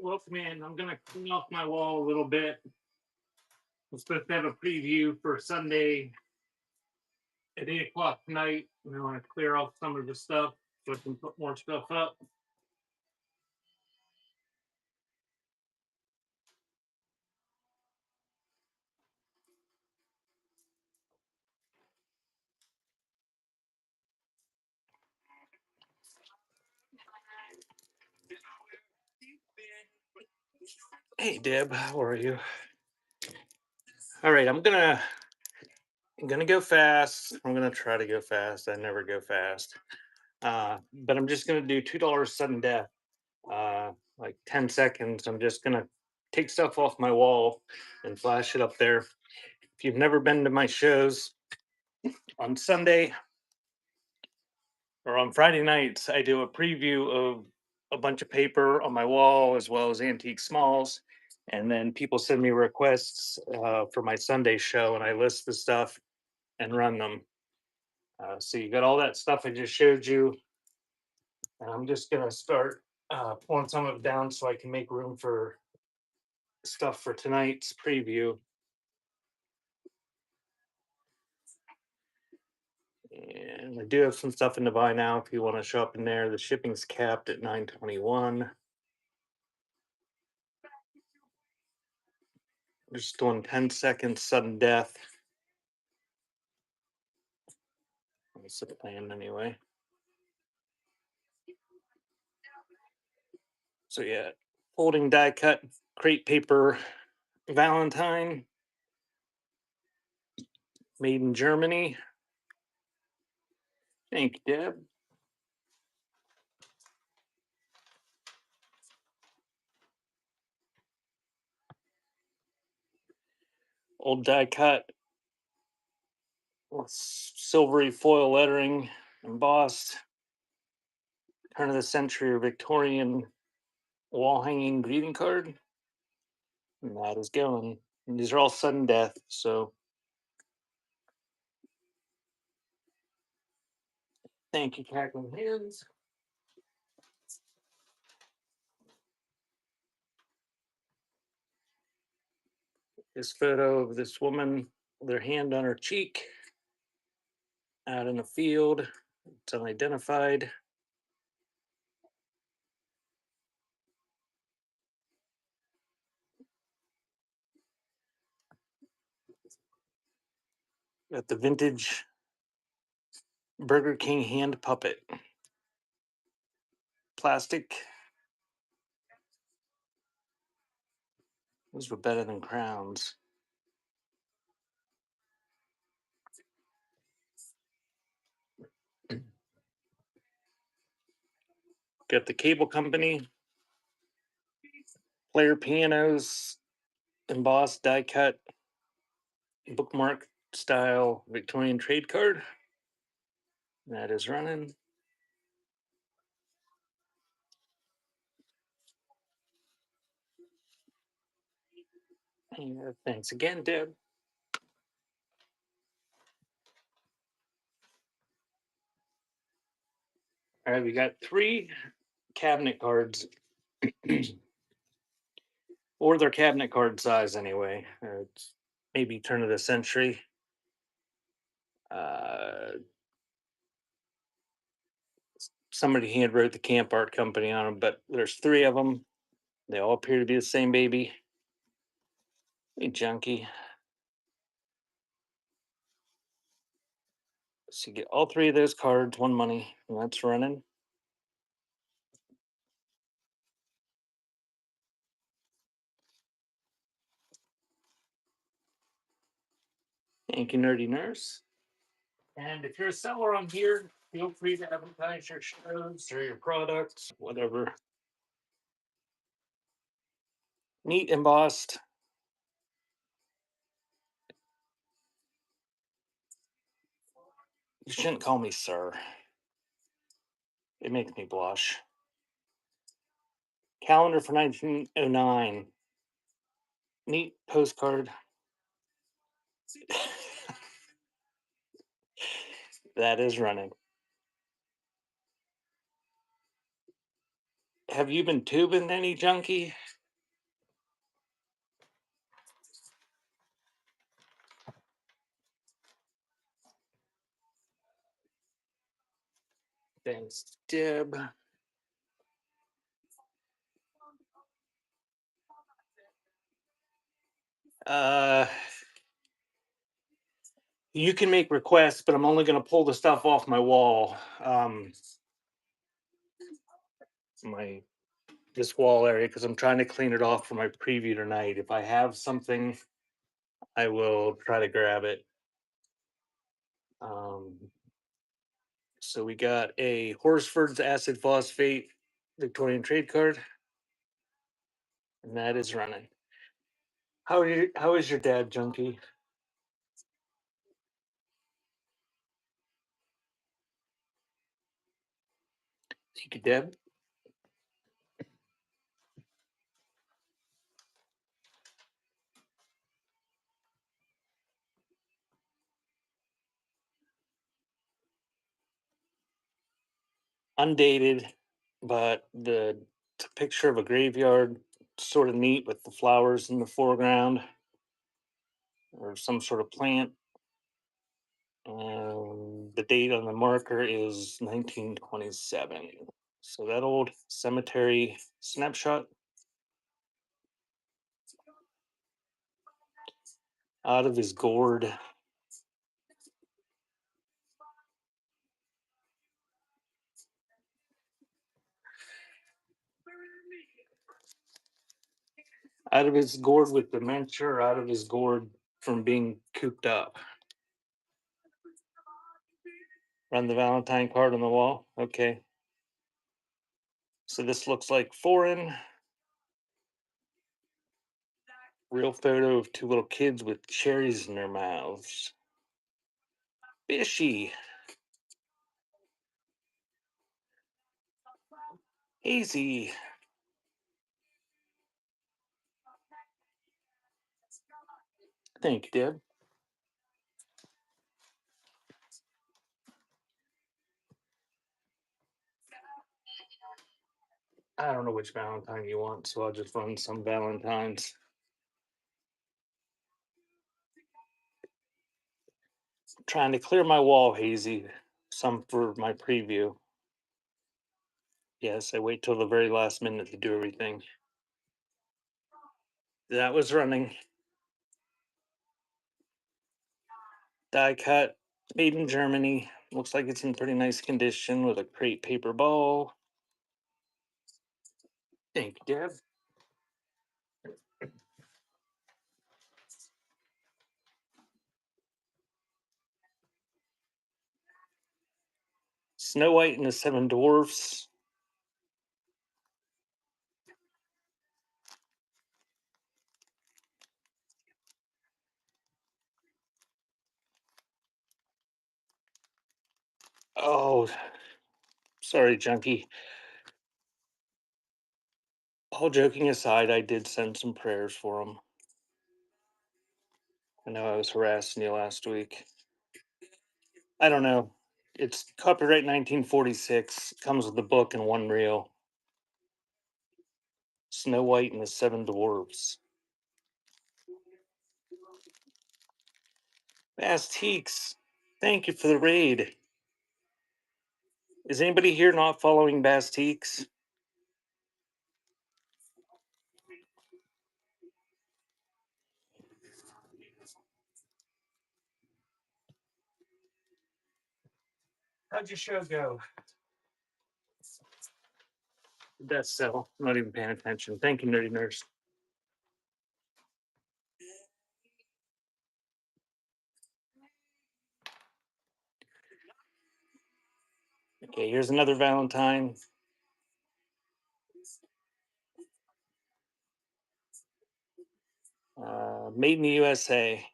welcome in. I'm gonna clean off my wall a little bit. I'm supposed to have a preview for Sunday at 8 o'clock tonight. And I want to clear off some of the stuff so I can put more stuff up. Hey Deb, how are you? All right, I'm gonna go fast. I'm gonna try to go fast. I never go fast. But I'm just gonna do $2 sudden death. Like 10 seconds. I'm just gonna take stuff off my wall and flash it up there. If you've never been to my shows, on Sunday or on Friday nights, I do a preview of a bunch of paper on my wall as well as antique smalls. And then people send me requests for my Sunday show, and I list the stuff and run them. So you got all that stuff I just showed you. And I'm just going to start pulling some of it down so I can make room for stuff for tonight's preview. And I do have some stuff in the buy now if you want to show up in there. The shipping's capped at $9.21. Just doing 10 seconds sudden death. That's the plan anyway. So yeah, folding die cut crepe paper Valentine, made in Germany. Thank you, Deb. Old die cut with silvery foil lettering, embossed. Turn of the century or Victorian wall hanging greeting card. And that is going. And these are all sudden death, so thank you, Cackling Hands. This photo of this woman with her hand on her cheek out in the field. It's unidentified. Got the vintage Burger King hand puppet. Plastic. Those were better than crowns. Got the Cable Company. Player pianos. Embossed die cut. Bookmark style Victorian trade card. That is running. Yeah, thanks again, Deb. All right, we got 3 cabinet cards, or their cabinet card size anyway. It's maybe turn of the century. Somebody hand wrote the Camp Art Company on them, but there's 3 of them. They all appear to be the same baby. Hey, junkie. So you get all 3 of those cards, 1 money, and that's running. Thank you, Nerdy Nurse. And if you're a seller on here, feel free to advertise your shows or your products, whatever. Neat embossed. You shouldn't call me sir. It makes me blush. Calendar for 1909. Neat postcard. That is running. Have you been tubing any, junkie? Thanks, Deb. Uh, you can make requests, but I'm only going to pull the stuff off my wall. My this wall area because I'm trying to clean it off for my preview tonight. If I have something, I will try to grab it. Um, so we got a Horsford's acid phosphate Victorian trade card, and that is running. How are you? How is your dad, Junkie? Thank you, Deb. Undated, but the picture of a graveyard, sort of neat with the flowers in the foreground or some sort of plant. The date on the marker is 1927. So that old cemetery snapshot out of his gourd. Out of his gourd with dementia, or out of his gourd from being cooped up. Run the Valentine card on the wall. Okay. So this looks like foreign. Real photo of two little kids with cherries in their mouths. Fishy. Hazy. Thank you, Deb. I don't know which Valentine you want, so I'll just run some Valentines. Trying to clear my wall, Hazy. Some for my preview. Yes, I wait till the very last minute to do everything. That was running. Die cut, made in Germany. Looks like it's in pretty nice condition with a crate paper ball. Thank you, Deb. Snow White and the Seven Dwarfs. Oh, sorry, Junkie. All joking aside, I did send some prayers for him. I know I was harassing you last week. I don't know. It's copyright 1946. Comes with the book and one reel. Snow White and the Seven Dwarfs. Bastiques, thank you for the raid. Is anybody here not following Bastiques? How'd your show go? That's so. I'm not even paying attention. Thank you, Nerdy Nurse. Okay, here's another Valentine. Made in the USA.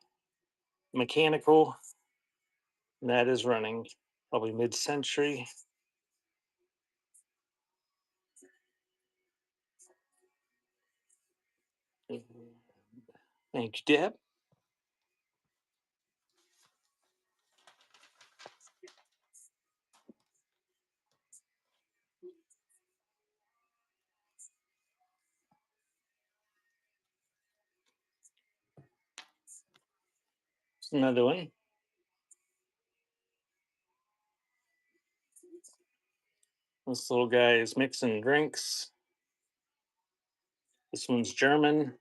Mechanical. And that is running. Probably mid-century. Thank you, Deb. Here's another one. This little guy is mixing drinks. This one's German.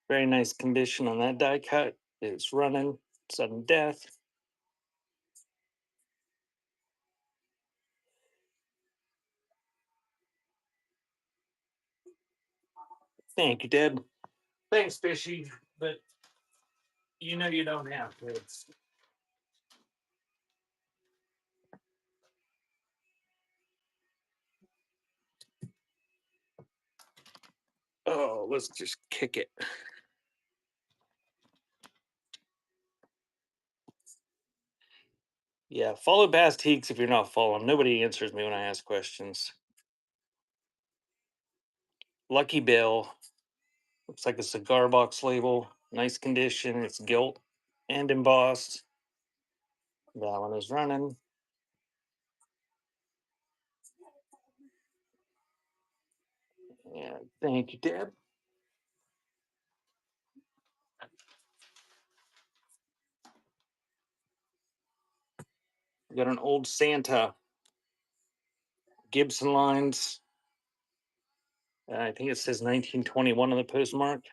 Very nice condition on that die cut. It's running. Sudden death. Thank you, Deb. Thanks, Fishy. But you know you don't have kids. Oh, let's just kick it. Yeah, follow Bast Teaks if you're not following. Nobody answers me when I ask questions. Lucky Bill. Looks like a cigar box label. Nice condition. It's gilt and embossed. That one is running. Yeah, thank you, Deb. We got an old Santa. Gibson lines. I think it says 1921 on the postmark.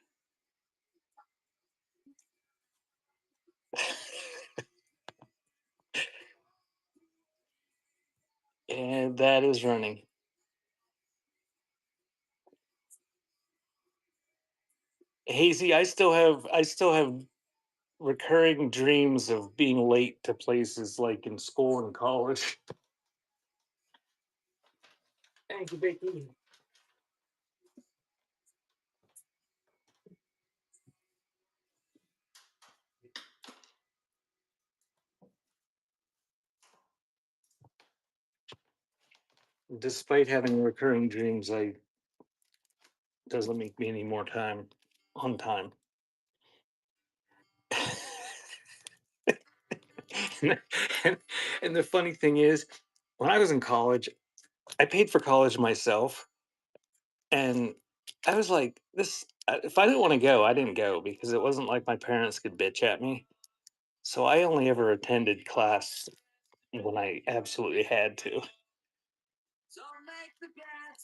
And that is running. Hazy, I still have recurring dreams of being late to places like in school and college. Thank you, Vicky. Despite having recurring dreams, I doesn't make me any more time on time. and, and the funny thing is, when I was in college, I paid for college myself, and I was like, "This." If I didn't want to go, I didn't go because it wasn't like my parents could bitch at me. So I only ever attended class when I absolutely had to.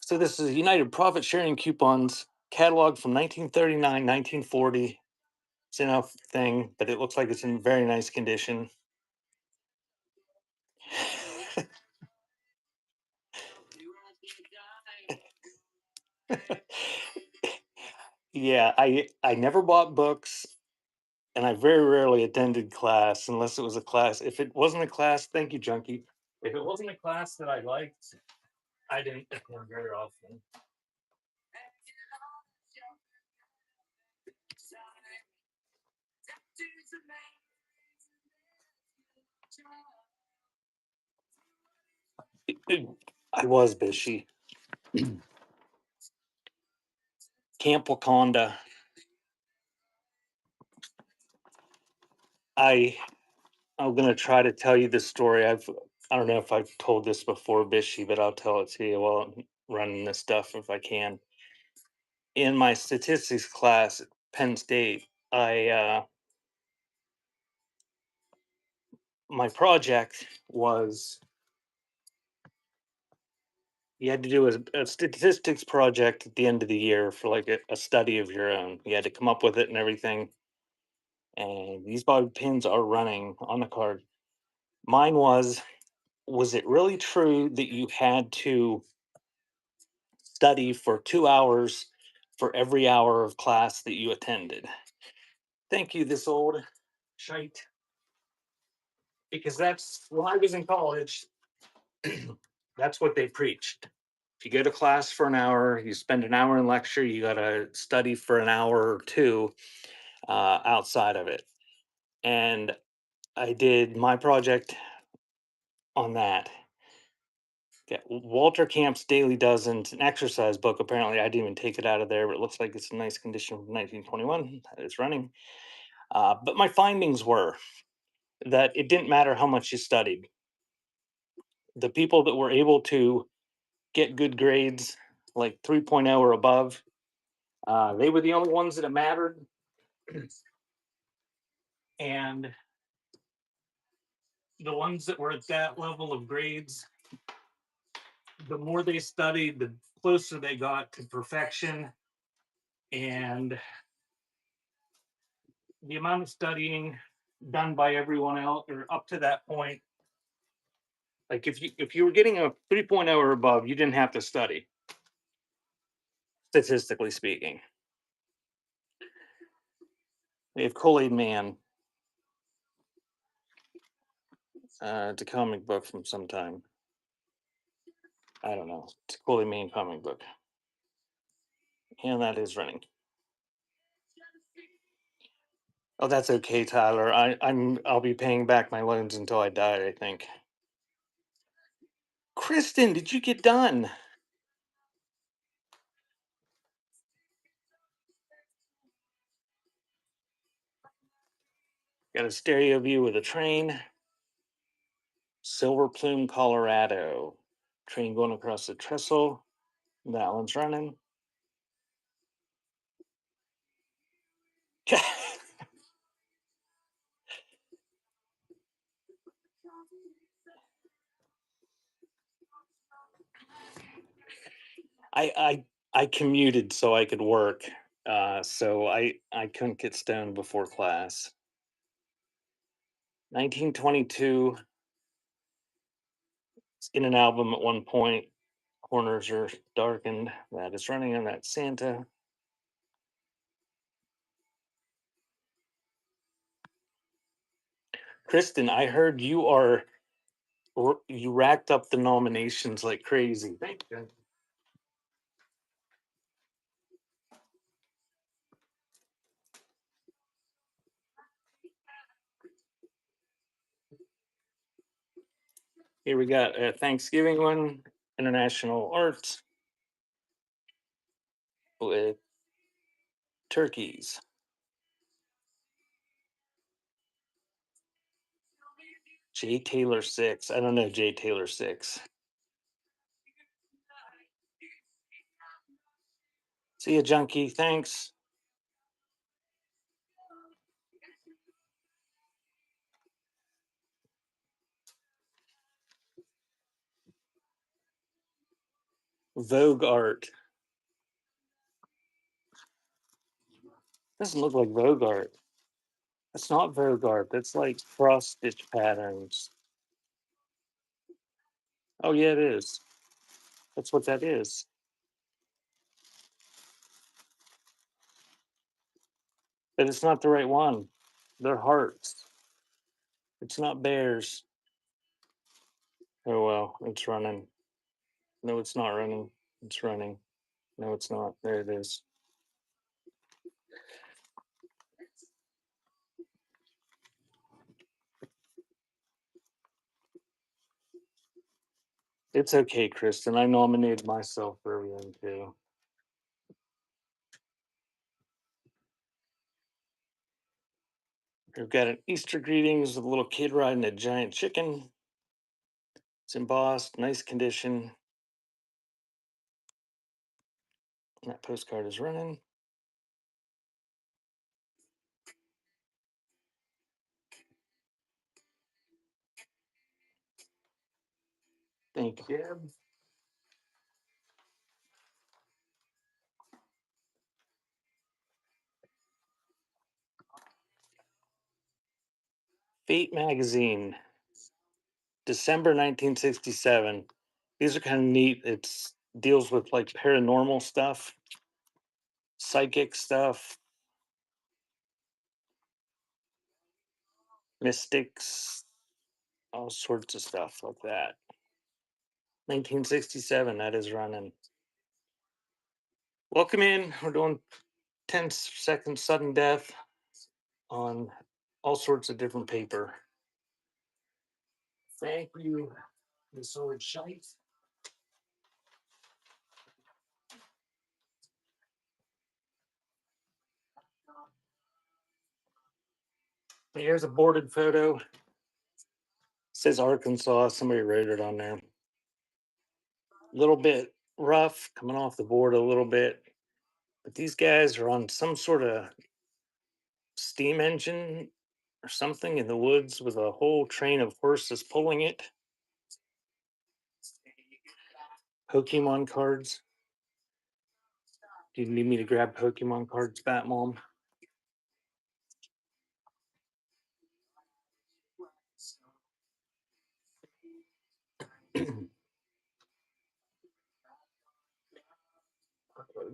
So this is United Profit Sharing Coupons catalog from 1939, 1940. It's in a thing, but it looks like it's in very nice condition. Yeah, I never bought books, and I very rarely attended class unless it was a class. If it wasn't a class, thank you, Junkie. If it wasn't a class that I liked, I didn't attend very often. I was bushy. Camp Wakanda. I I'm gonna try to tell you this story. I don't know if I've told this before, Bishy, but I'll tell it to you while I'm running this stuff if I can. In my statistics class at Penn State, I my project was you had to do a statistics project at the end of the year for like a study of your own. You had to come up with it and everything. And these bobby pins are running on the card. Mine was it really true that you had to study for 2 hours for every hour of class that you attended? Thank you, this old shite. Because that's when I was in college, that's what they preached. If you go to class for an hour, you spend an hour in lecture, you got to study for an hour or two outside of it. And I did my project on that. Yeah, Walter Camp's Daily Dozen's an exercise book. Apparently, I didn't even take it out of there, but it looks like it's in nice condition from 1921. It's running. But my findings were that it didn't matter how much you studied. The people that were able to get good grades, like 3.0 or above, they were the only ones that it mattered. And the ones that were at that level of grades the more they studied, the closer they got to perfection. And the amount of studying done by everyone else or up to that point, like if you were getting a 3.0 or above, you didn't have to study, statistically speaking. We have Kool-Aid Man. It's a comic book from some time. I don't know. It's a Kool-Aid Man comic book. And that is running. Oh, that's okay, Tyler. I'll be paying back my loans until I die, I think. Kristen, did you get done? Got a stereo view with a train. Silver Plume, Colorado. Train going across the trestle. That one's running. I I I commuted so I could work. So I couldn't get stoned before class. 1922 in an album at one point. Corners are darkened. That is running on that Santa. Kristen, I heard you racked up the nominations like crazy. Thank you. Here we got a Thanksgiving one, International Arts with turkeys. Jay Taylor 6. I don't know Jay Taylor 6. See ya, junkie. Thanks. Vogue art. Doesn't look like Vogue art. That's not Vogue art. That's like cross stitch patterns. Oh yeah, it is. That's what that is. But it's not the right one. They're hearts. It's not bears. Oh well, it's running. No, it's not running. It's running. No, it's not. There it is. It's okay, Kristen. I nominated myself for everything too. We've got an Easter greetings with a little kid riding a giant chicken. It's embossed, nice condition. That postcard is running. Thank you, Deb. Fate magazine, December 1967. These are kind of neat. It's deals with like paranormal stuff, psychic stuff, mystics, all sorts of stuff like that. 1967, that is running. Welcome in. We're doing 10-second sudden death on all sorts of different paper. Thank you, the sword shite. Here's a boarded photo. Says Arkansas. Somebody wrote it on there. A little bit rough, coming off the board a little bit. But these guys are on some sort of steam engine or something in the woods with a whole train of horses pulling it. Pokemon cards. Do you need me to grab Pokemon cards, Bat Mom? We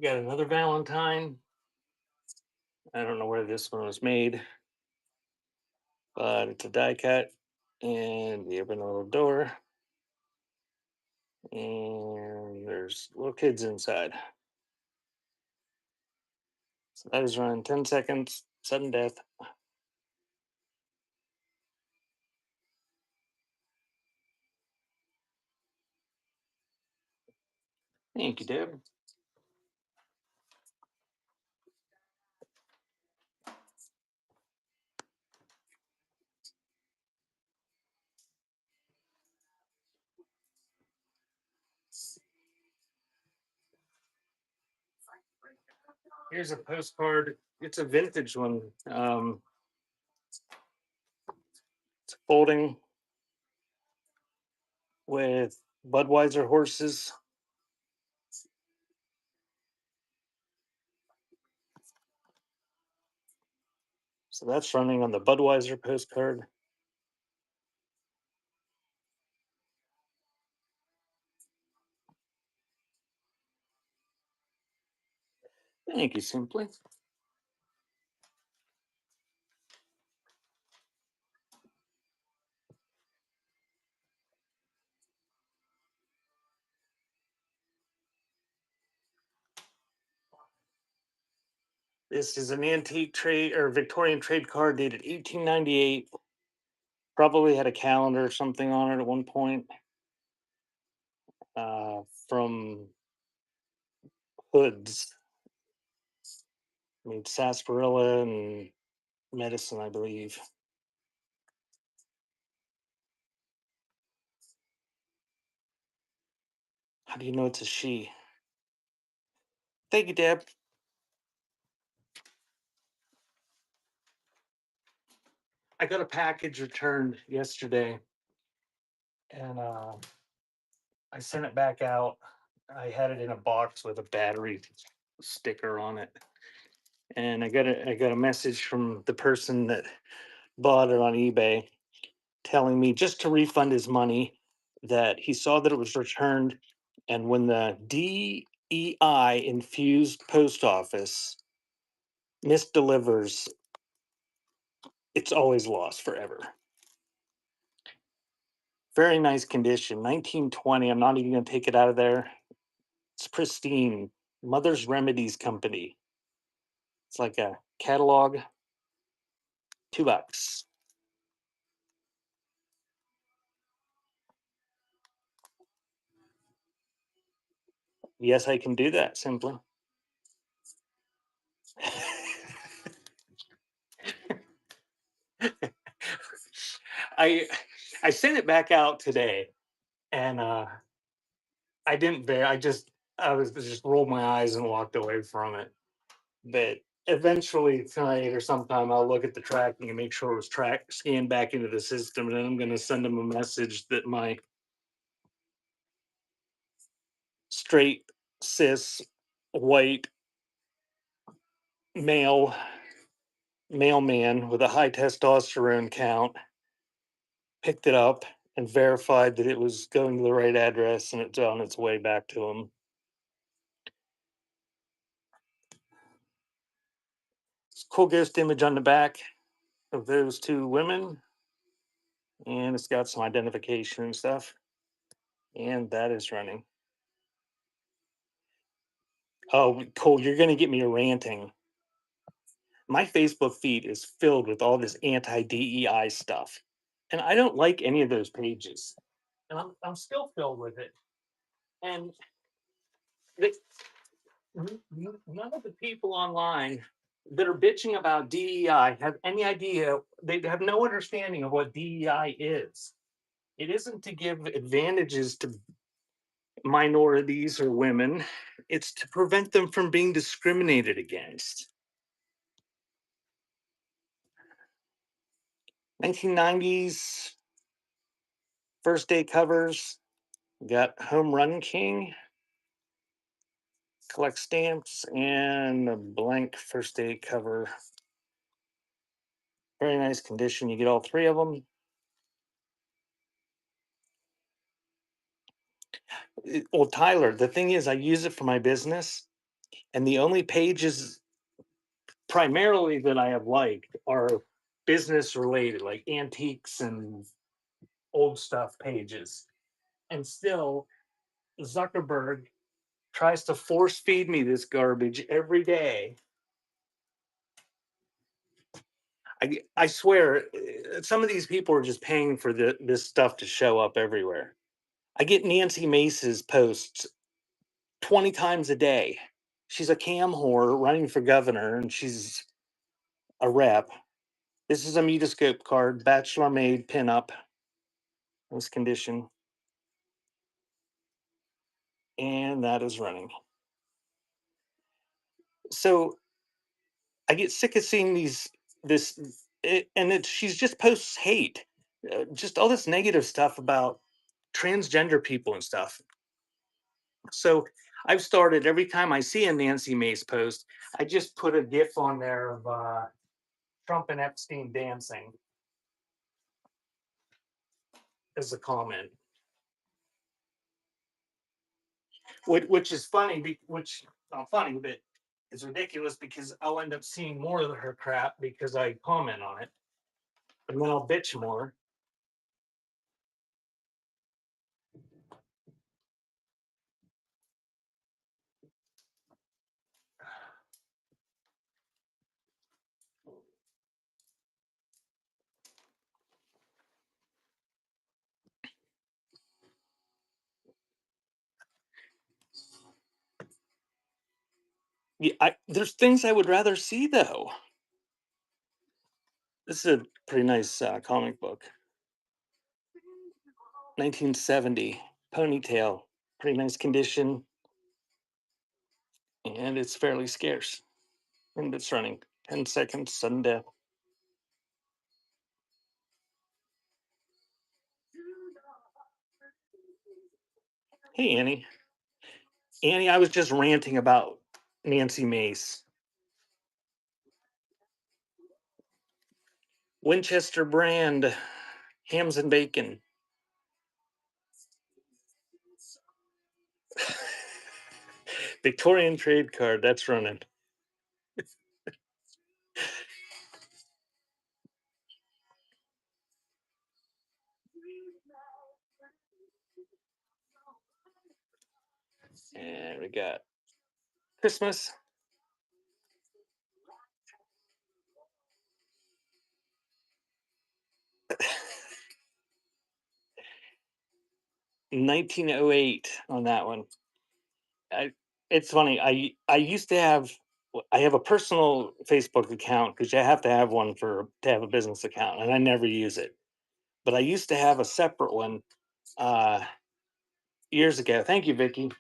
got another Valentine. I don't know where this one was made, but it's a die cut. And we open a little door, and there's little kids inside. So that is running 10 seconds, sudden death. Thank you, Deb. Here's a postcard. It's a vintage one. It's folding with Budweiser horses. So that's running on the Budweiser postcard. Thank you, Simply. This is an antique trade or Victorian trade card dated 1898. Probably had a calendar or something on it at one point. From Hoods. Made sarsaparilla and medicine, I believe. How do you know it's a she? Thank you, Deb. I got a package returned yesterday, and I sent it back out. I had it in a box with a battery sticker on it, and I got a message from the person that bought it on eBay telling me just to refund his money, that he saw that it was returned, and when the DEI infused post office misdelivers, it's always lost forever. Very nice condition. 1920. I'm not even going to take it out of there. It's pristine. Mother's Remedies Company. It's like a catalog. $2. Yes, I can do that simply. I I sent it back out today, and I didn't bear. I was just rolled my eyes and walked away from it. But eventually tonight or sometime I'll look at the tracking and make sure it was track scanned back into the system, and then I'm going to send them a message that my straight cis white male mailman with a high testosterone count picked it up and verified that it was going to the right address and it's on its way back to him. It's a cool ghost image on the back of those two women, and it's got some identification and stuff. And that is running. Oh, Cole, you're going to get me ranting. My Facebook feed is filled with all this anti DEI stuff. And I don't like any of those pages. And I'm still filled with it. And they, none of the people online that are bitching about DEI have any idea, they have no understanding of what DEI is. It isn't to give advantages to minorities or women, it's to prevent them from being discriminated against. 1990s first day covers. Got Home Run King, collect stamps, and a blank first aid cover. Very nice condition. You get all three of them. Well, Tyler, the thing is, I use it for my business, and the only pages primarily that I have liked are business related, like antiques and old stuff pages. And still, Zuckerberg tries to force feed me this garbage every day. I swear, some of these people are just paying for this stuff to show up everywhere. I get Nancy Mace's posts 20 times a day. She's a cam whore running for governor, and she's a rep. This is a Metascope card, Bachelor Made pinup, this condition, and that is running. So I get sick of seeing this, and she's just posts hate, just all this negative stuff about transgender people and stuff. So I've started every time I see a Nancy Mace post, I just put a GIF on there of Trump and Epstein dancing as a comment, which is funny, which not funny, but it's ridiculous because I'll end up seeing more of her crap because I comment on it, and then I'll bitch more. Yeah, there's things I would rather see though. This is a pretty nice comic book. 1970 ponytail, pretty nice condition, and it's fairly scarce. And it's running 10 seconds, sudden death. Hey, Annie. Annie, I was just ranting about Nancy Mace. Winchester brand, hams and bacon. Victorian trade card, that's running. And we got Christmas. 1908 on that one. I, it's funny. I used to have I have a personal Facebook account because you have to have one to have a business account, and I never use it. But I used to have a separate one uh, years ago. Thank you, Vicky.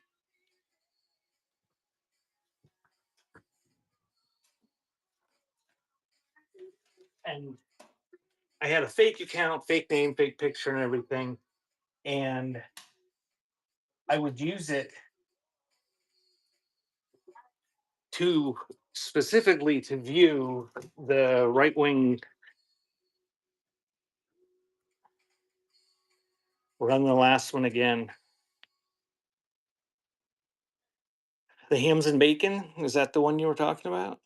And I had a fake account, fake name, fake picture, and everything. And I would use it to specifically to view the right wing. Run the last one again. The hams and bacon. Is that the one you were talking about?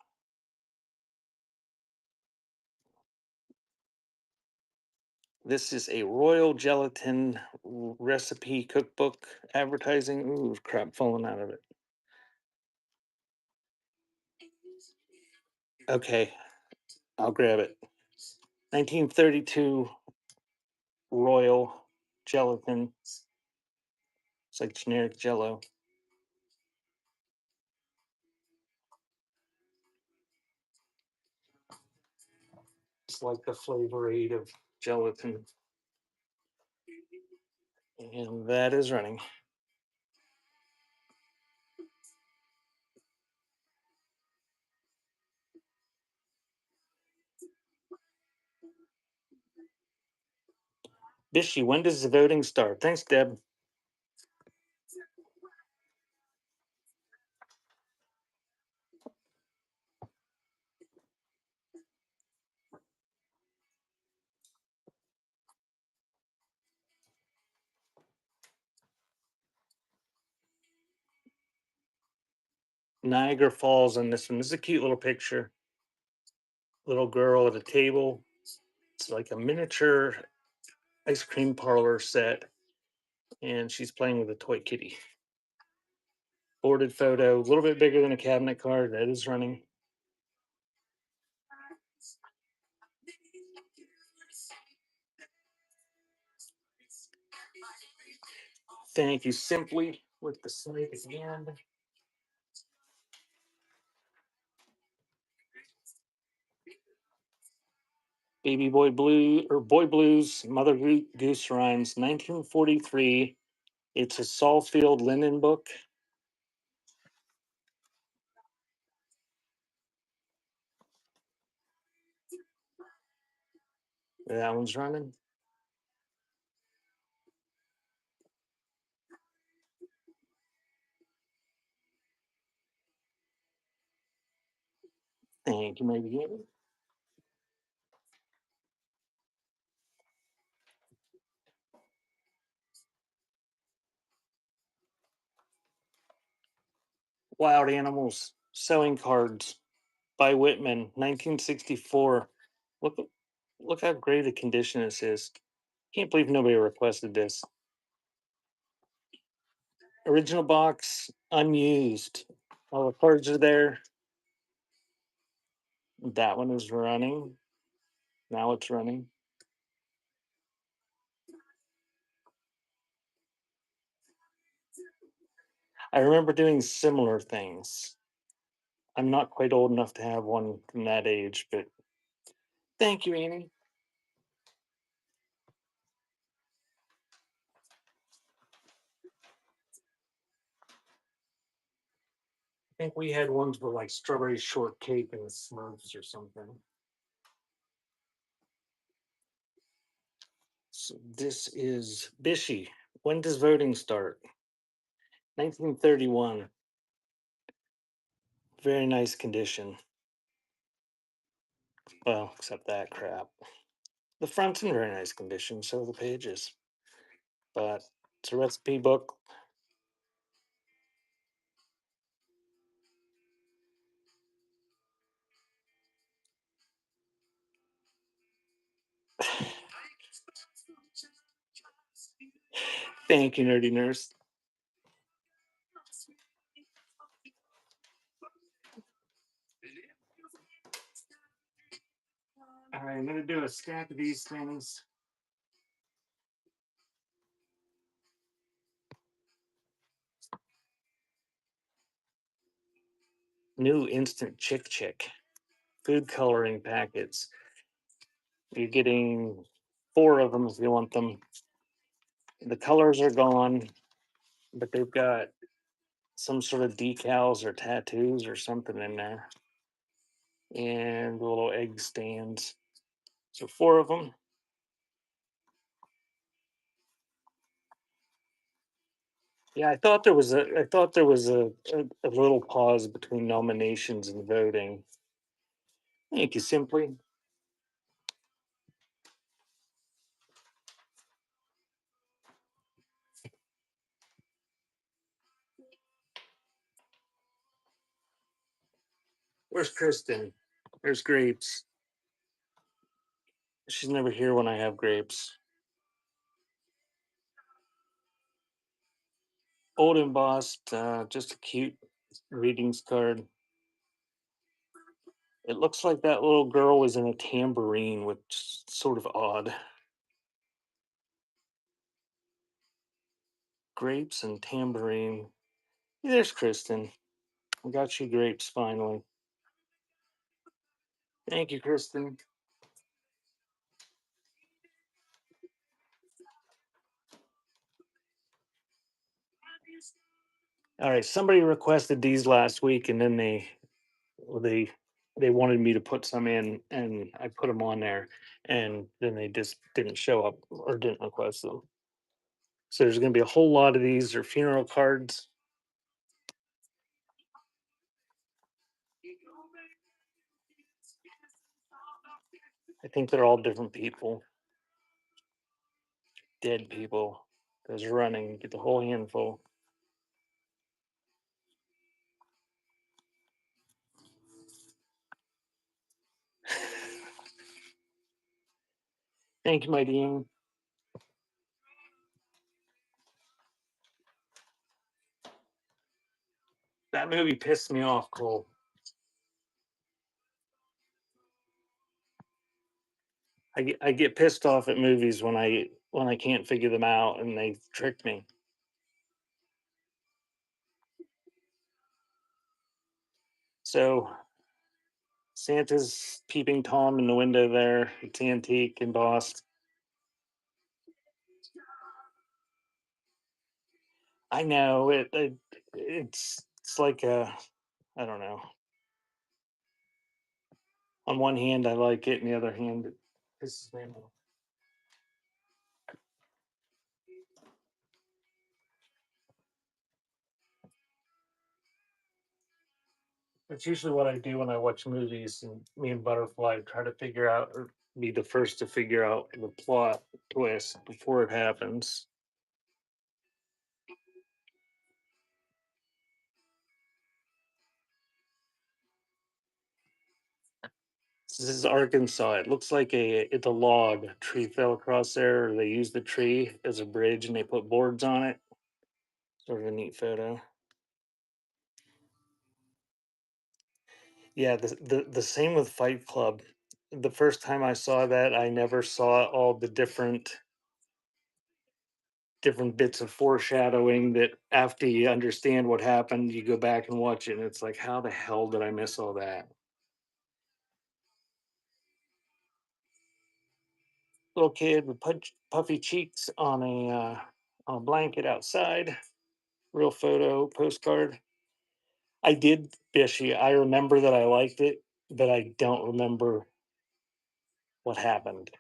This is a royal gelatin recipe cookbook advertising. Ooh, crap falling out of it. Okay, I'll grab it. 1932 royal gelatin. It's like generic jello. It's like the flavor aid of gelatin. And that is running. Bishy, when does the voting start? Thanks, Deb. Niagara Falls on this one. This is a cute little picture. Little girl at a table. It's like a miniature ice cream parlor set, and she's playing with a toy kitty. Boarded photo, a little bit bigger than a cabinet card. That is running. Thank you, Simply, with the site again. Baby Boy Blue or Boy Blues, Goose Rhymes, 1943. It's a Saulfield linen book. That one's running. Thank you, maybe. Wild Animals, Sewing Cards by Whitman, 1964. Look, look how great a condition this is. Can't believe nobody requested this. Original box, unused. All the cards are there. That one is running. Now it's running. I remember doing similar things. I'm not quite old enough to have one from that age, but thank you, Annie. I think we had ones with like strawberry shortcake and Smurfs or something. So this is Bishy. When does voting start? 1931. Very nice condition. Well, except that crap. The front's in very nice condition, so are the pages. But it's a recipe book. Thank you, Nerdy Nurse. All right, I'm gonna do a stack of these things. New instant chick food coloring packets. You're getting 4 of them if you want them. The colors are gone, but they've got some sort of decals or tattoos or something in there, and little egg stands. So 4 of them. Yeah, I thought there was a little pause between nominations and voting. Thank you, Simply. Where's Kristen? There's grapes. She's never here when I have grapes. Old embossed, just a cute readings card. It looks like that little girl was in a tambourine, which is sort of odd. Grapes and tambourine. Hey, there's Kristen. I got you grapes finally. Thank you, Kristen. All right, somebody requested these last week, and then well, they wanted me to put some in, and I put them on there, and then they just didn't show up or didn't request them. So there's going to be a whole lot of these. Are funeral cards. I think they're all different people, dead people. Those running, get the whole handful. Thank you, my dean. That movie pissed me off, Cole. I get pissed off at movies when I can't figure them out and they trick me. So Santa's peeping Tom in the window there. It's antique, embossed. I know it's like a, I don't know. On one hand, I like it, and the other hand, it pisses me off. That's usually what I do when I watch movies, and me and Butterfly try to figure out, or be the first to figure out the plot twist before it happens. This is Arkansas. It looks like it's a log. A tree fell across there, or they used the tree as a bridge and they put boards on it. Sort of a neat photo. Yeah, the same with Fight Club. The first time I saw that, I never saw all the different bits of foreshadowing that after you understand what happened, you go back and watch it, and it's like, how the hell did I miss all that? Little kid with puffy cheeks on a blanket outside. Real photo postcard. I did Bishy. I remember that I liked it, but I don't remember what happened.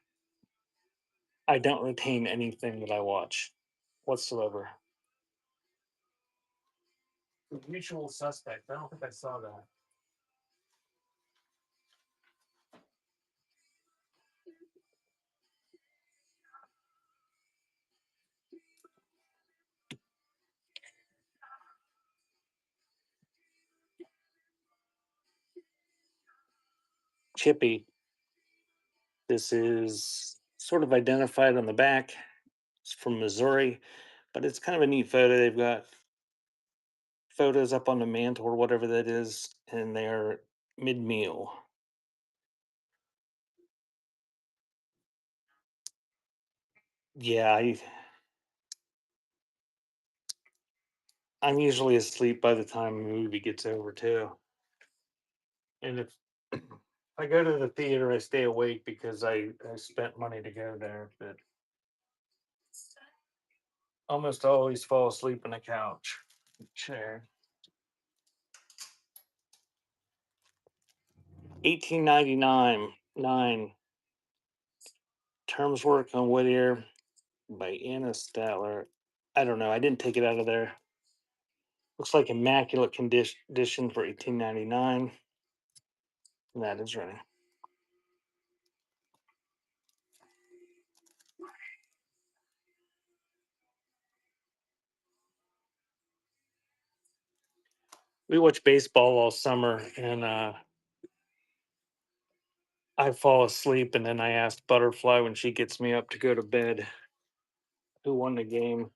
I don't retain anything that I watch whatsoever. The Mutual Suspect. I don't think I saw that. Chippy. This is sort of identified on the back. It's from Missouri, but it's kind of a neat photo. They've got photos up on the mantle or whatever that is, and they're mid meal. Yeah, I'm usually asleep by the time the movie gets over too. And if I go to the theater, I stay awake because I spent money to go there, but almost always fall asleep on the couch chair. 1899 Terms Work on Whittier by Anna Statler. I don't know. I didn't take it out of there. Looks like immaculate condition for 1899. That is right. We watch baseball all summer, and I fall asleep, and then I ask Butterfly when she gets me up to go to bed who won the game.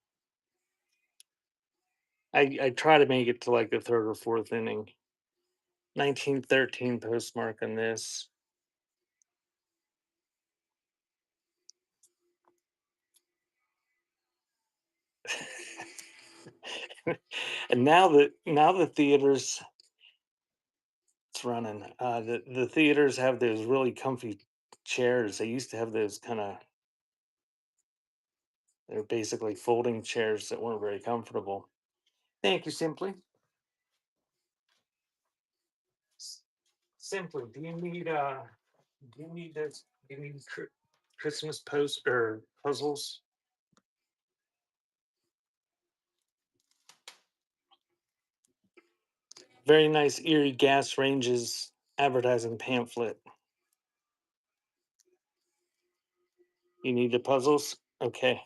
I try to make it to like the third or fourth inning. 1913 postmark on this. And now the theaters, it's running. The theaters have those really comfy chairs. They used to have those kind of, they're basically folding chairs that weren't very comfortable. Thank you, Simply. Simply, do you need this? Do you need Christmas post or puzzles? Very nice Erie Gas Ranges advertising pamphlet. You need the puzzles? Okay.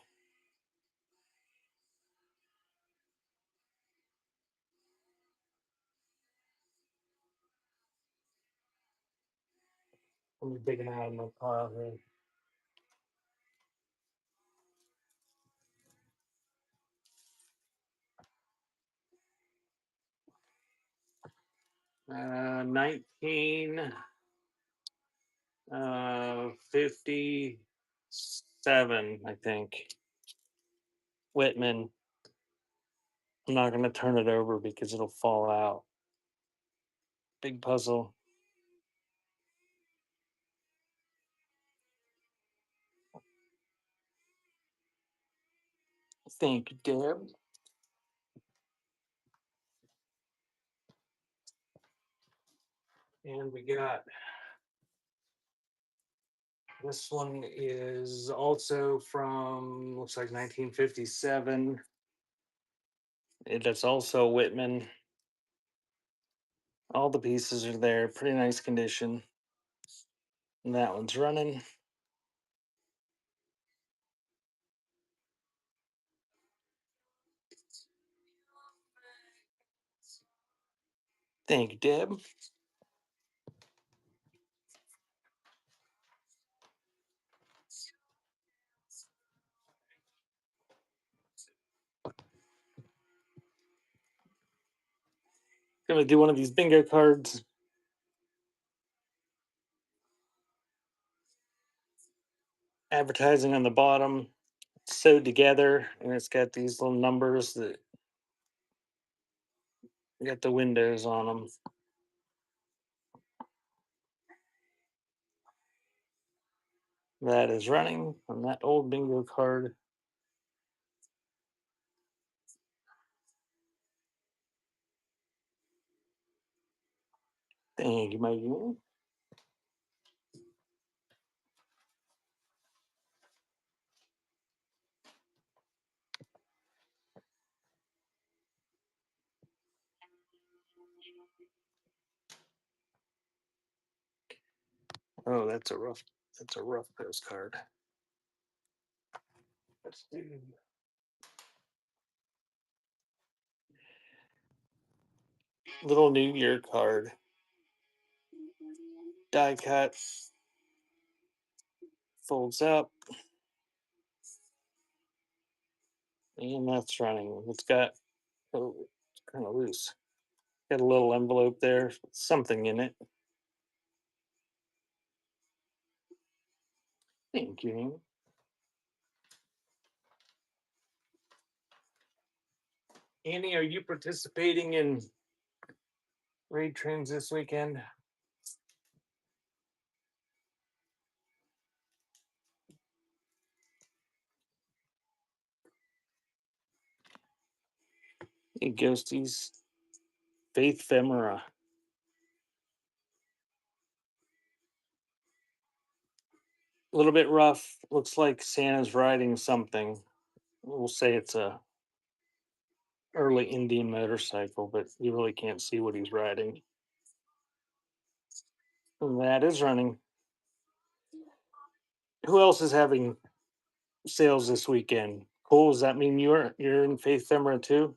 Let me dig them out of my pile here. 1957, I think. Whitman. I'm not going to turn it over because it'll fall out. Big puzzle. Thank you, Deb. And we got this one is also from looks like 1957. That's also Whitman. All the pieces are there, pretty nice condition. And that one's running. Thank you, Deb. Gonna do one of these bingo cards. Advertising on the bottom, sewed together, and it's got these little numbers that got the windows on them. That is running on that old bingo card. Thank you, Megan. Oh, that's a rough postcard. Let's do little New Year card. Die cut. Folds up. And that's running. It's got it's kind of loose. Got a little envelope there, something in it. Thank you. Annie, are you participating in raid trains this weekend? Hey, Ghosties. Faith Femera. A little bit rough. Looks like Santa's riding something. We'll say it's a early Indian motorcycle, but you really can't see what he's riding. And that is running. Who else is having sales this weekend? Cool. Does that mean you're in Faith Femera too?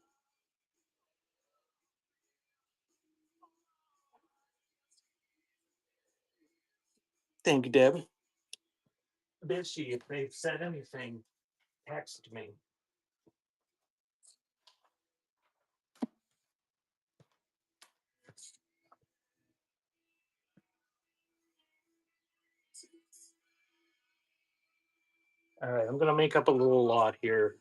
Thank you, Deb. Bitchy, if they've said anything, text me. All right, I'm gonna make up a little lot here.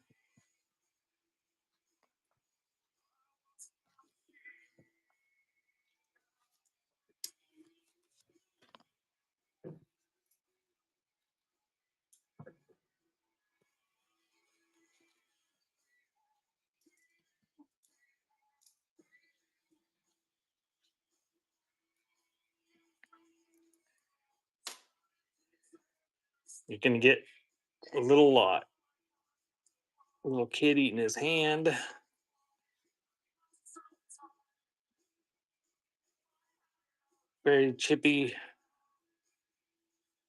You can get a little lot. A little kid eating his hand. Very chippy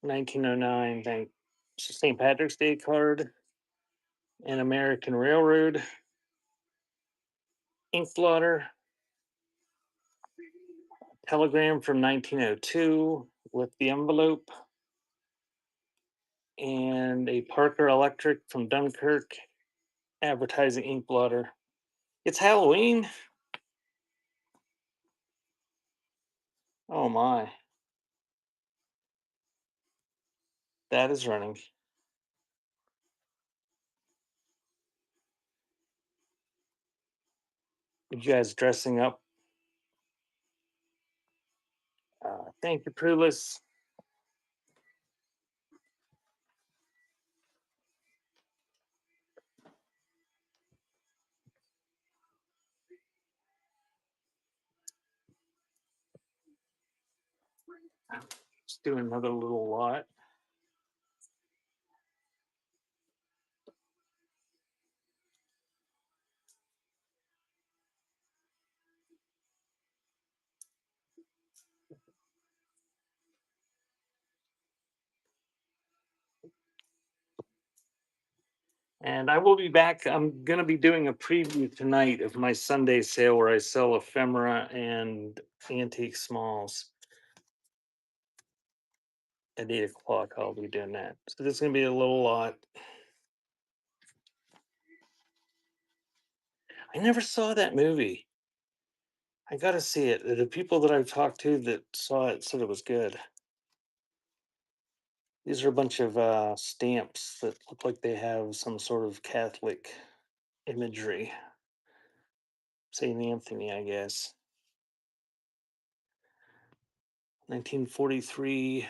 1909 thank St. Patrick's Day card. An American Railroad ink blotter. Telegram from 1902 with the envelope. And a Parker Electric from Dunkirk advertising ink blotter. It's Halloween. Oh my, that is running. You guys dressing up. Thank you, Prulis. Just doing another little lot. And I will be back. I'm going to be doing a preview tonight of my Sunday sale where I sell ephemera and antique smalls. At 8 o'clock, I'll be doing that. So this is going to be a little lot. I never saw that movie. I got to see it. The people that I've talked to that saw it said it was good. These are a bunch of stamps that look like they have some sort of Catholic imagery. St. Anthony, I guess. 1943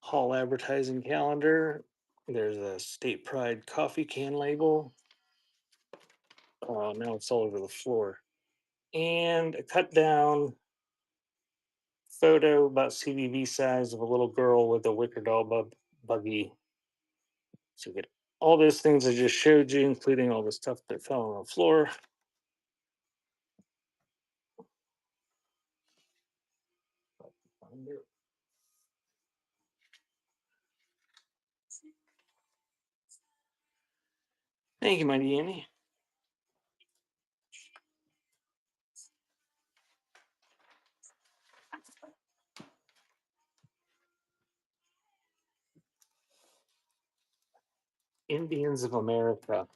Hall advertising calendar. There's a State Pride coffee can label. Oh, now it's all over the floor. And a cut down photo about CVV size of a little girl with a wicker doll buggy. So you get all those things I just showed you, including all the stuff that fell on the floor. Thank you, Mighty Annie. Indians of America.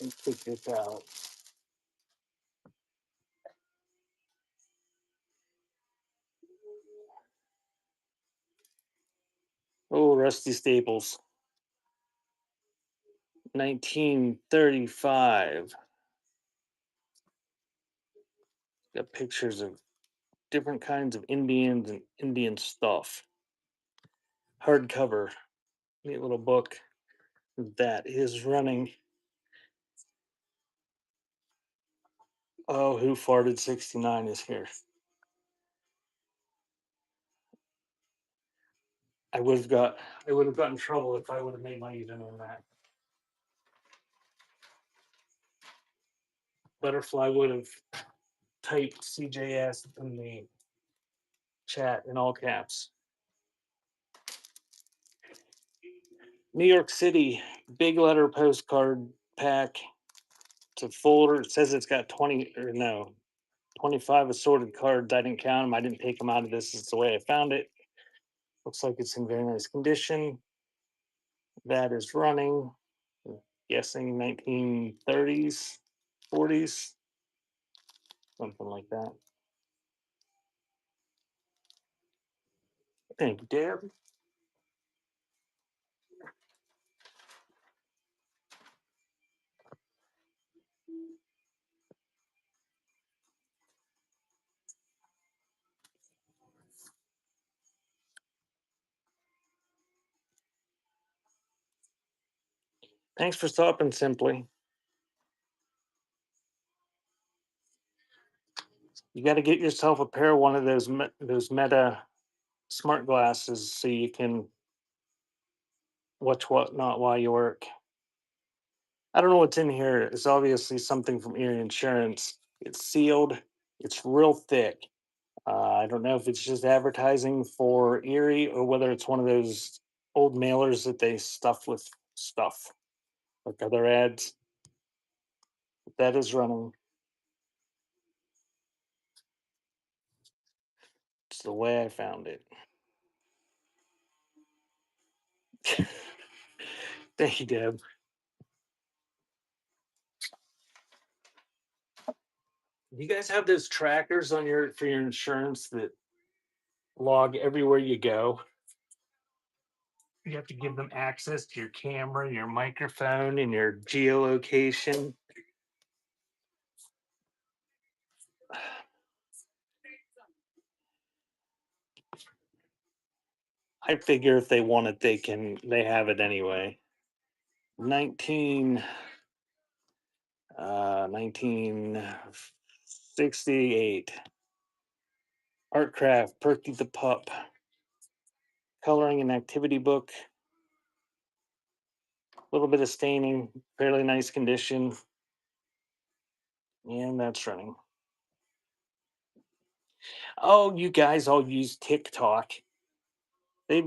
Let's take this out. Oh, Rusty Staples. 1935. Got pictures of different kinds of Indians and Indian stuff. Hardcover. Neat little book. That is running. Oh, Who Farted 69 is here. I would have gotten in trouble if I would have made money doing that. Butterfly would have typed CJS in the chat in all caps. New York City, big letter postcard pack. It's a folder. It says it's got 20 or no, 25 assorted cards. I didn't count them. I didn't take them out of this. It's the way I found it. Looks like it's in very nice condition. That is running. Guessing 1930s, 40s, something like that. Thank you, Deb. Thanks for stopping, Simply. You got to get yourself a pair of one of those Meta smart glasses so you can watch what not while you work. I don't know what's in here. It's obviously something from Erie Insurance. It's sealed. It's real thick. I don't know if it's just advertising for Erie or whether it's one of those old mailers that they stuff with stuff like other ads. That is running. It's the way I found it. Thank you, Deb. You guys have those trackers on your for your insurance that log everywhere you go? You have to give them access to your camera, your microphone, and your geolocation. I figure if they want it, they have it anyway. 19 1968. Artcraft, Perky the Pup. Coloring and activity book. A little bit of staining, fairly nice condition. And that's running. Oh, you guys all use TikTok. They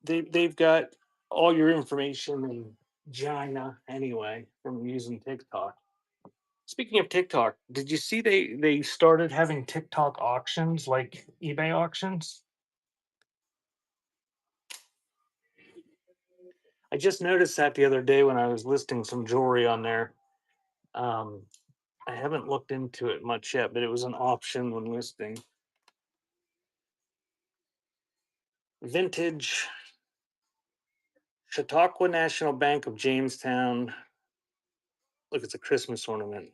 they've got all your information in China anyway from using TikTok. Speaking of TikTok, did you see they started having TikTok auctions like eBay auctions? I just noticed that the other day when I was listing some jewelry on there. Um, I haven't looked into it much yet, but it was an option when listing. Vintage Chautauqua National Bank of Jamestown. Look, it's a Christmas ornament.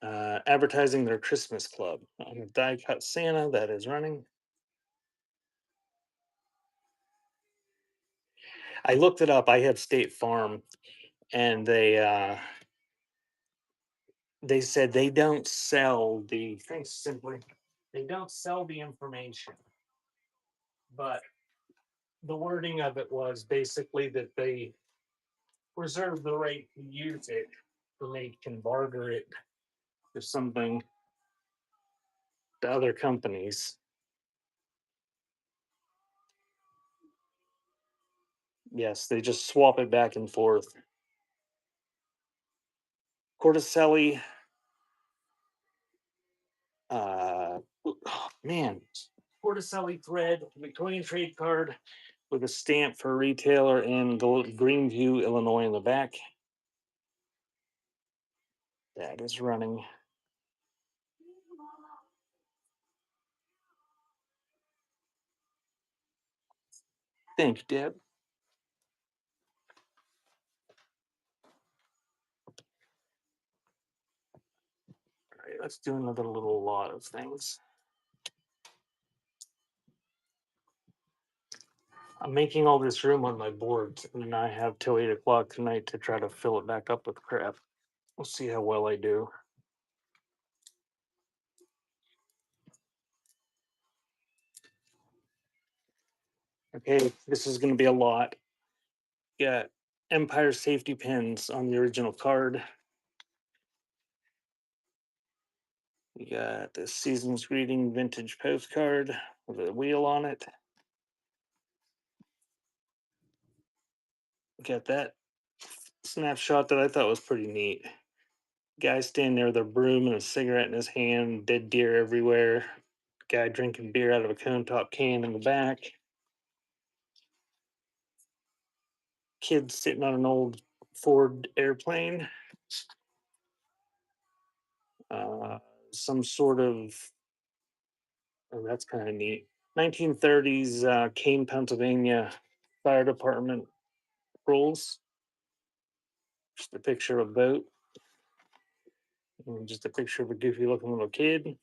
Advertising their Christmas club on a die cut Santa that is running. I looked it up. I have State Farm, and they said they don't sell the thanks simply. They don't sell the information, but the wording of it was basically that they reserve the right to use it, so they can barter it to something to other companies. Yes, they just swap it back and forth. Corticelli, man, Porticelli thread, Victorian trade card with a stamp for a retailer in Greenview, Illinois in the back. That is running. Thank you, Deb. All right, let's do another little lot of things. I'm making all this room on my board, and I have till 8 o'clock tonight to try to fill it back up with crap. We'll see how well I do. Okay, this is going to be a lot. Got Empire safety pins on the original card. We got the Season's Greeting vintage postcard with a wheel on it. Got that snapshot that I thought was pretty neat. Guy standing there with a broom and a cigarette in his hand, dead deer everywhere. Guy drinking beer out of a cone top can in the back. Kids sitting on an old Ford airplane. Uh, some sort of, oh, that's kind of neat. 1930s Kane, Pennsylvania fire department rules. Just a picture of a boat. And just a picture of a goofy looking little kid.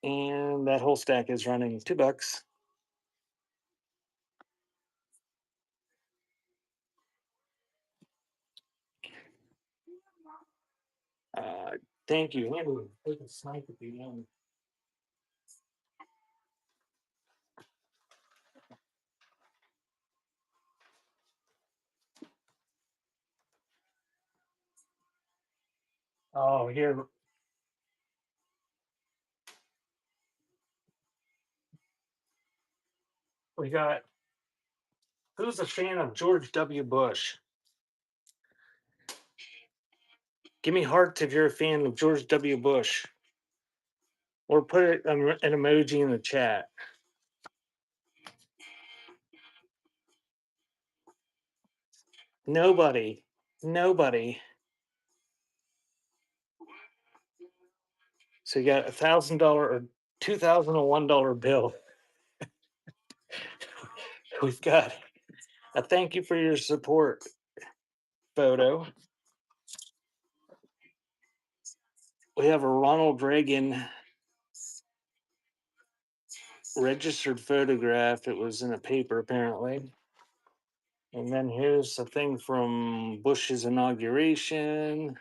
And that whole stack is running $2. Uh, thank you. Andy, take a snipe at the end. Oh, here we got. Who's a fan of George W. Bush? Give me hearts if you're a fan of George W. Bush, or put an emoji in the chat. Nobody, nobody. So you got $1,000 or $2,001 bill. We've got a thank you for your support photo. We have a Ronald Reagan registered photograph. It was in a paper apparently. And then here's a thing from Bush's inauguration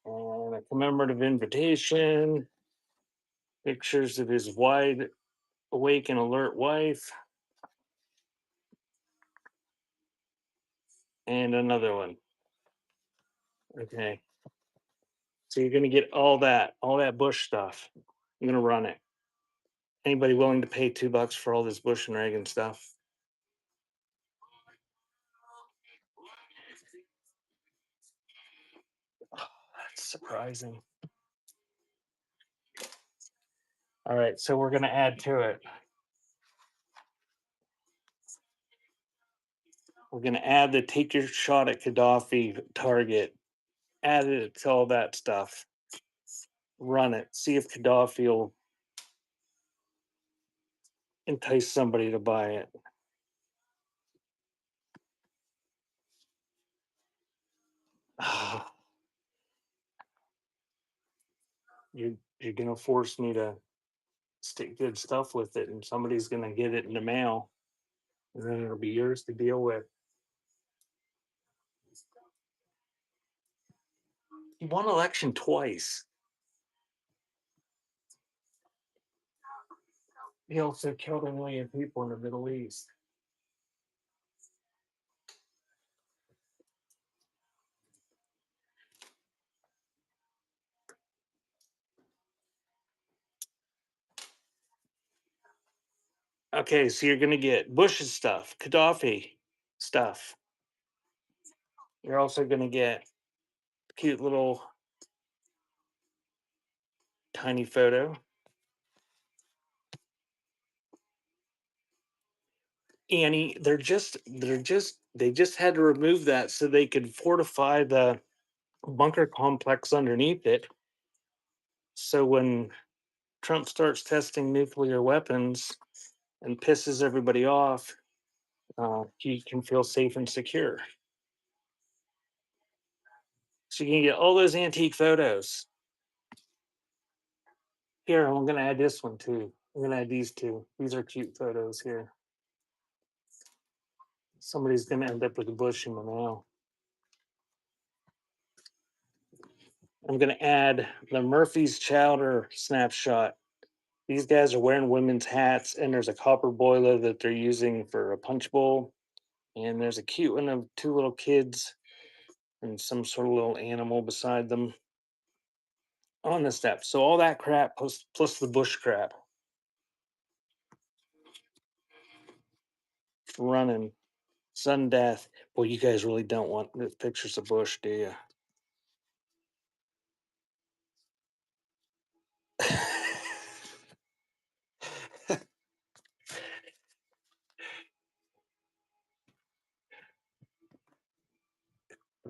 and a commemorative invitation, pictures of his wide awake and alert wife, and another one. Okay. So you're going to get all that Bush stuff. I'm going to run it. Anybody willing to pay $2 for all this Bush and Reagan stuff? That's surprising. All right, so we're going to add to it. We're going to add the take your shot at Gaddafi target, add it to all that stuff, run it, see if Gaddafi will entice somebody to buy it. You're going to force me to stick good stuff with it, and somebody's going to get it in the mail, and then it'll be yours to deal with. He won election twice. He also killed a million people in the Middle East. Okay, so you're going to get Bush's stuff, Gaddafi stuff. You're also going to get cute little tiny photo. Annie, they just had to remove that so they could fortify the bunker complex underneath it. So when Trump starts testing nuclear weapons and pisses everybody off, he can feel safe and secure. So you can get all those antique photos. Here, I'm going to add this one too. I'm going to add these two. These are cute photos here. Somebody's going to end up with a bush in the mail. I'm going to add the Murphy's Chowder snapshot. These guys are wearing women's hats, and there's a copper boiler that they're using for a punch bowl. And there's a cute one of two little kids and some sort of little animal beside them on the steps. So all that crap plus the bush crap running. Sudden death. Boy, you guys really don't want the pictures of Bush, do you?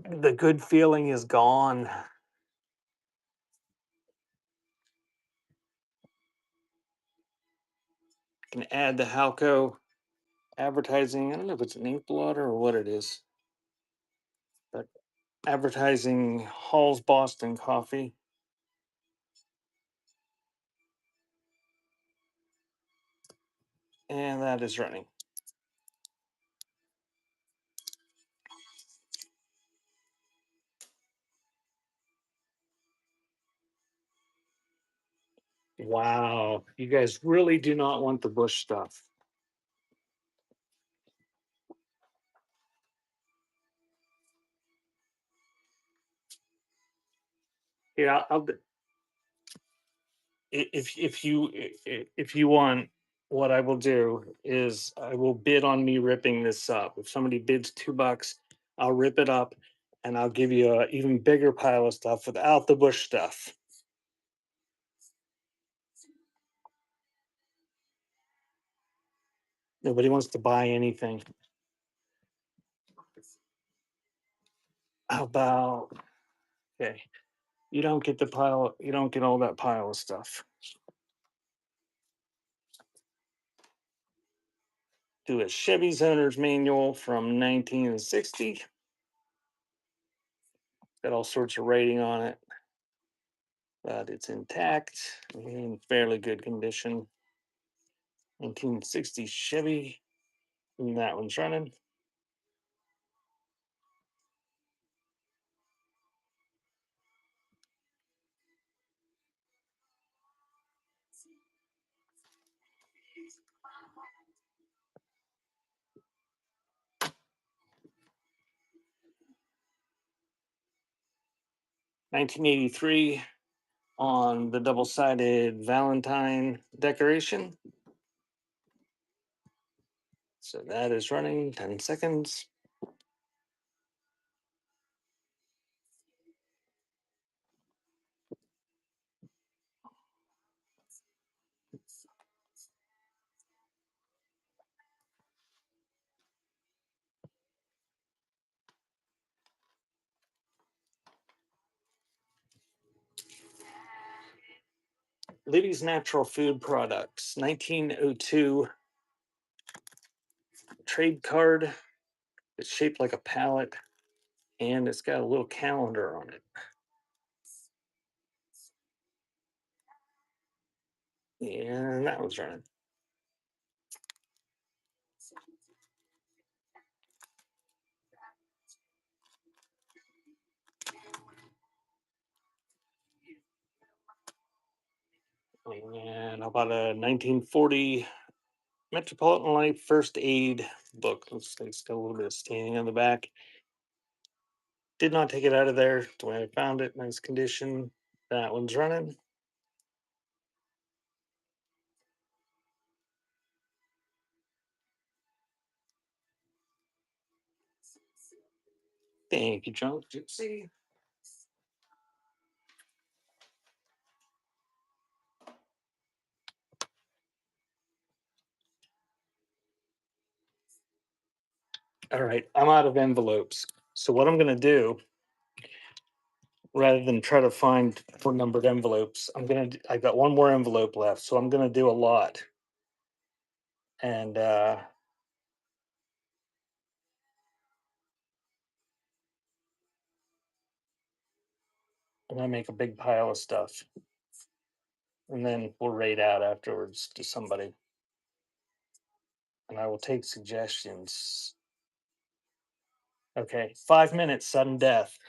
The good feeling is gone. Can add the Halco advertising. I don't know if it's an ink blotter or what it is, but advertising Hall's Boston Coffee. And that is running. Wow. You guys really do not want the Bush stuff. Yeah, if you want, what I will do is I will bid on me ripping this up. If somebody bids $2, I'll rip it up and I'll give you an even bigger pile of stuff without the Bush stuff. Nobody wants to buy anything. How about okay? You don't get the pile. You don't get all that pile of stuff. Do a Chevy's owner's manual from 1960. Got all sorts of rating on it, but it's intact, in fairly good condition. 1960 Chevy, and that one's running. $1983 on the double-sided Valentine decoration. So that is running 10 seconds. Libby's Natural Food Products, 1902 trade card. It's shaped like a pallet, and it's got a little calendar on it. And that one's running. And how about a 1940 Metropolitan Life First Aid book? Looks like it's got a little bit of staining on the back. Did not take it out of there. The way I found it, nice condition. That one's running. Thank you, Junk Gypsy. All right, I'm out of envelopes. So what I'm gonna do, rather than try to find four numbered envelopes, I've got one more envelope left, so I'm gonna do a lot. And I'm gonna make a big pile of stuff. And then we'll rate out afterwards to somebody. And I will take suggestions. Okay, 5 minutes, sudden death.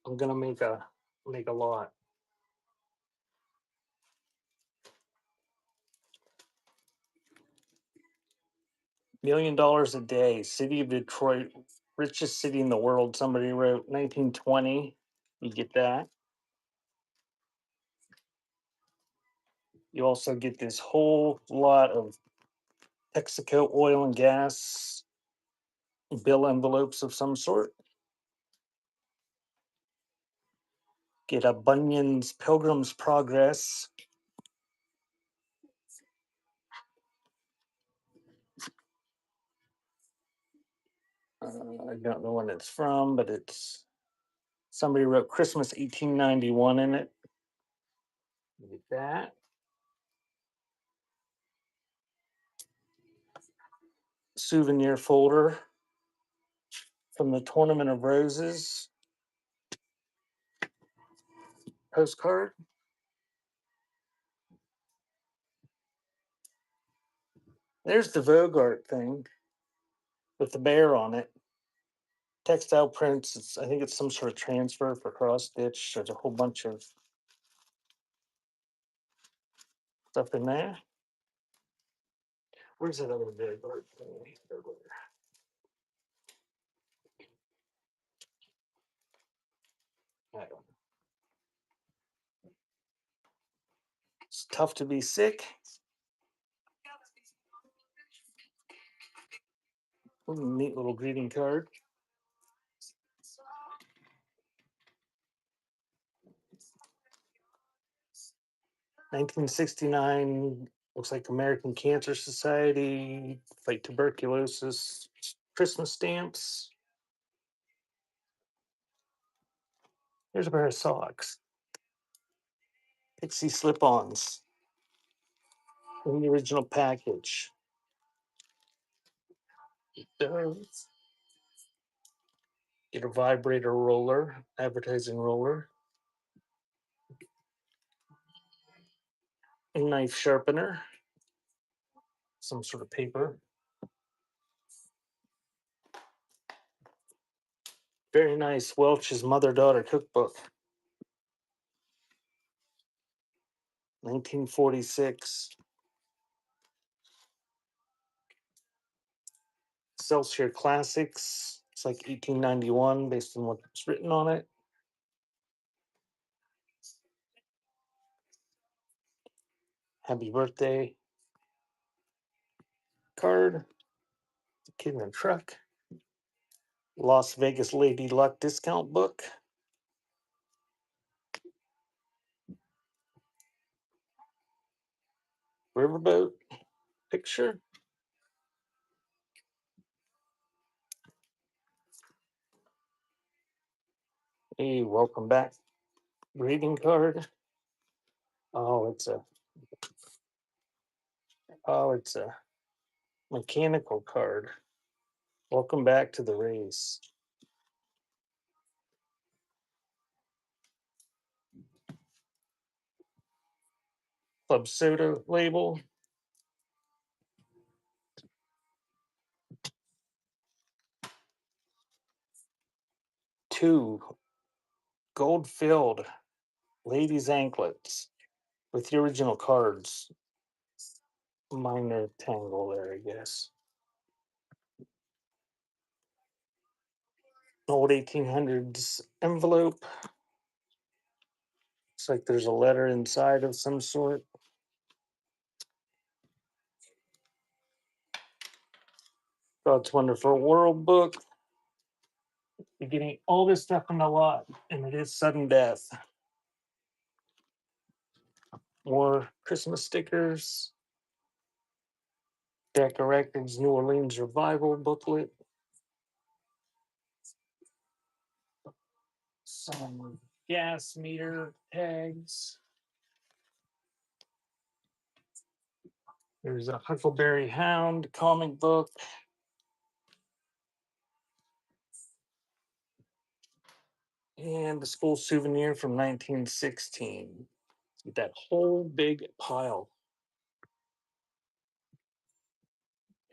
I'm gonna make a lot. $1 million a day. City of Detroit, richest city in the world. Somebody wrote 1920. You get that. You also get this whole lot of Texaco oil and gas bill envelopes of some sort. Get a Bunyan's Pilgrim's Progress. I don't know when it's from, but it's somebody wrote Christmas 1891 in it. Get that. Souvenir folder from the Tournament of Roses postcard. There's the Vogue art thing with the bear on it. Textile prints. I think it's some sort of transfer for cross stitch. There's a whole bunch of stuff in there. Where's that other Vogue art thing? I don't know. It's tough to be sick. Neat little greeting card. 1969, looks like American Cancer Society, fight tuberculosis, Christmas stamps. Here's a pair of socks. Pixie slip-ons in the original package. Those. Get a vibrator roller, advertising roller. A knife sharpener. Some sort of paper. Very nice Welch's mother-daughter cookbook. 1946. Excelsior Classics. It's like 1891 based on what's written on it. Happy birthday card. The Kid in a Truck. Las Vegas Lady Luck discount book. Riverboat picture. Hey, welcome back. Greeting card. Oh, it's a mechanical card. Welcome back to the race. Club soda label. Two gold filled ladies anklets with the original cards. Minor tangle there, I guess. Old 1800s envelope. Looks like there's a letter inside of some sort. God's Wonderful World book. You're getting all this stuff in a lot, and it is sudden death. More Christmas stickers. Deck of Records New Orleans Revival booklet. Some gas meter tags. There's a Huckleberry Hound comic book. And the school souvenir from 1916. That whole big pile.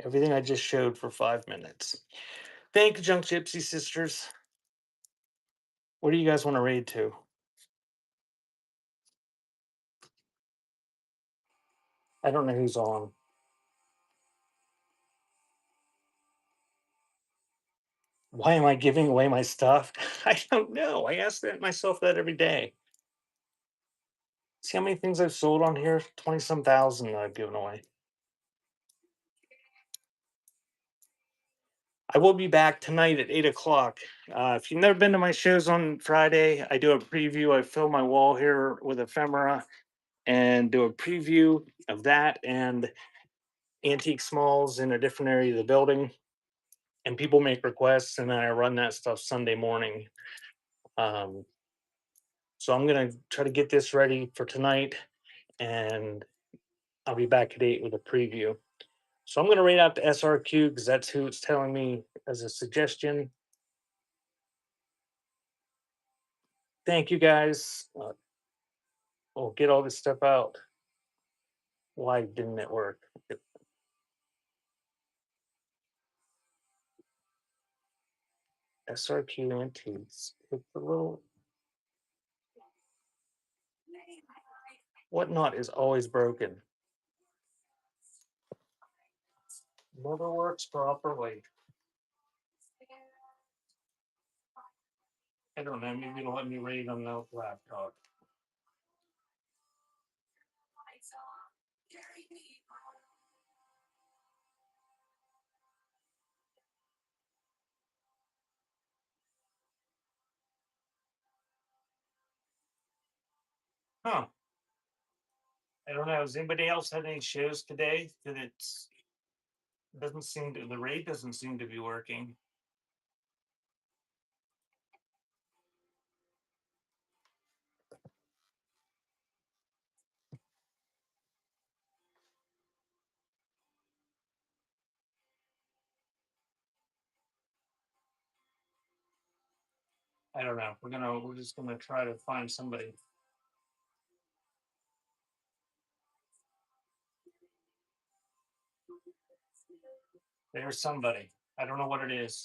Everything I just showed for 5 minutes. Thank you, Junk Gypsy Sisters. What do you guys want to read to? I don't know who's on. Why am I giving away my stuff? I don't know. I ask myself that every day. See how many things I've sold on here? 20 some thousand that I've given away. I will be back tonight at 8 o'clock. If you've never been to my shows on Friday, I do a preview. I fill my wall here with ephemera and do a preview of that and antique smalls in a different area of the building. And people make requests, and then I run that stuff Sunday morning. So I'm going to try to get this ready for tonight, and I'll be back at 8 with a preview. So I'm going to read out to SRQ because that's who it's telling me as a suggestion. Thank you guys. We'll get all this stuff out. Why didn't it work? SRQ Antiques. It's a little. Whatnot is always broken. Never works properly. I don't know. Maybe it'll let me read on the laptop. Huh. I don't know. Has anybody else had any shows today that it's doesn't seem to the rate doesn't seem to be working? I don't know. We're just gonna try to find somebody. There's somebody. I don't know what it is.